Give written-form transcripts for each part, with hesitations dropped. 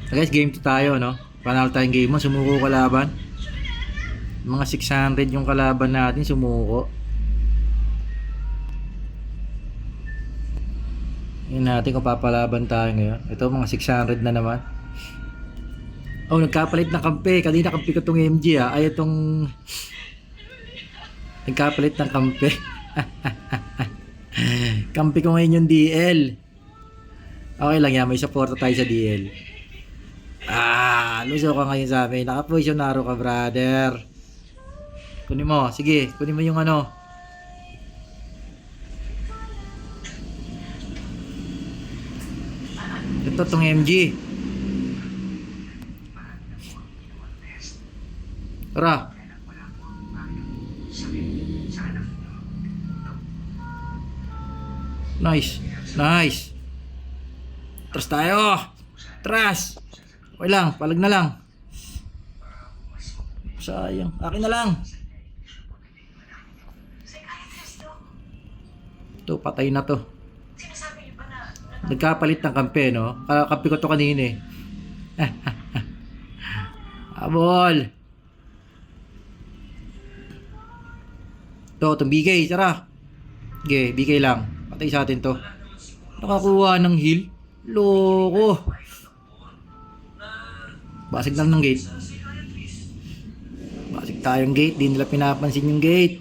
Guys, game 2 tayo, no? Panalo tayong game mo, sumuko kalaban. Mga 600 yung kalaban natin, sumuko. Yun natin kung papalaban tayo ngayon. Ito, mga 600 na naman. Oh, nagkapalit ng kampe. Kanina kampe ko tong MG ah. Ay, itong... Nagkapalit ng kampe. Kampe ko ngayon yung DL. Okay lang yan, may support tayo sa DL. Luso ka ngayon sa amin. Nakaposisyonaro ka, brother. Kunin mo, sige, kunin mo yung ano. Ito tong MG. Tara. Nice. Nice. Tras tayo. Tras. Okay lang, palag na lang. Sayang. Akin na lang. Ito, patay na to. Nagkapalit ng kampe, no? Kampe ko to kanina eh. Abol. Ito, itong BK, tara. Okay, BK lang. Patay sa atin to. Nakakuha ng heal. Loko. Basig lang ng gate. Basig tayong gate. Di nila pinapansin yung gate.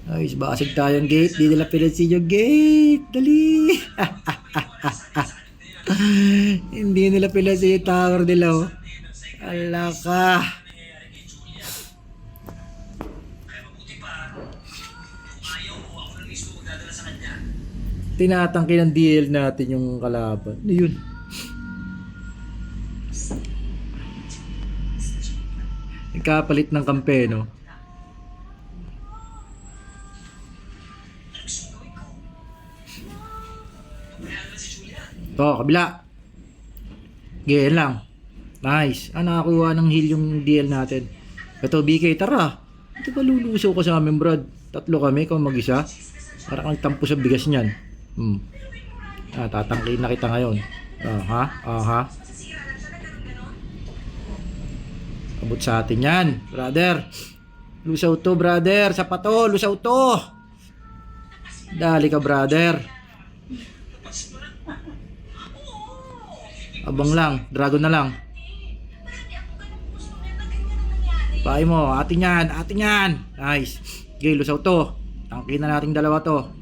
Ay, basig tayong gate. Di nila pinapansin yung gate. Dali. Hindi nila pinapansin yung tower nila. Oh. Alaka. Tinatangki ng DL natin yung kalaban. Ano yun? Nagkapalit ng kampe, no? Ito, kabila. Ganyan lang. Nice. Nakakuha ng heal yung DL natin. Ito, BK, tara. Ito ba luluso ko sa amin, brad? Tatlo kami, ikaw mag-isa. Para kang tampo sa bigas niyan. Tatangkihin na kita ngayon. Abot sa atin yan, brother. Lusaw to, brother. Sapato, lusaw to. Dali ka, brother. Abang lang, dragon na lang. Pahay mo, atin yan, atin yan. Nice. Okay, lusaw to. Tangkihin na nating dalawa to.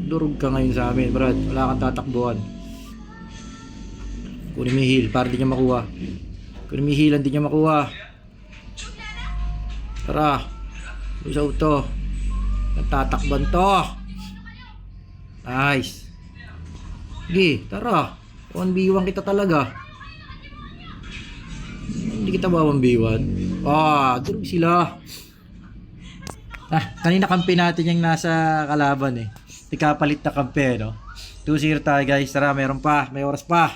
Durog ka ngayon sa amin, brad. Wala kang tatakbuhan. Kunin mo yung heal para di niya makuha. Kunin mo yung heal, hindi niya makuha. Tara. Lusaw to. Nagtatakban to. Nice. Sige, tara. 1v1 kita talaga. Hindi kita ba 1v1? Durog sila. Kanina kampi natin yung nasa kalaban eh. Ikapalit na kampe, no? 2-0 tayo guys. Tara, meron pa. May oras pa.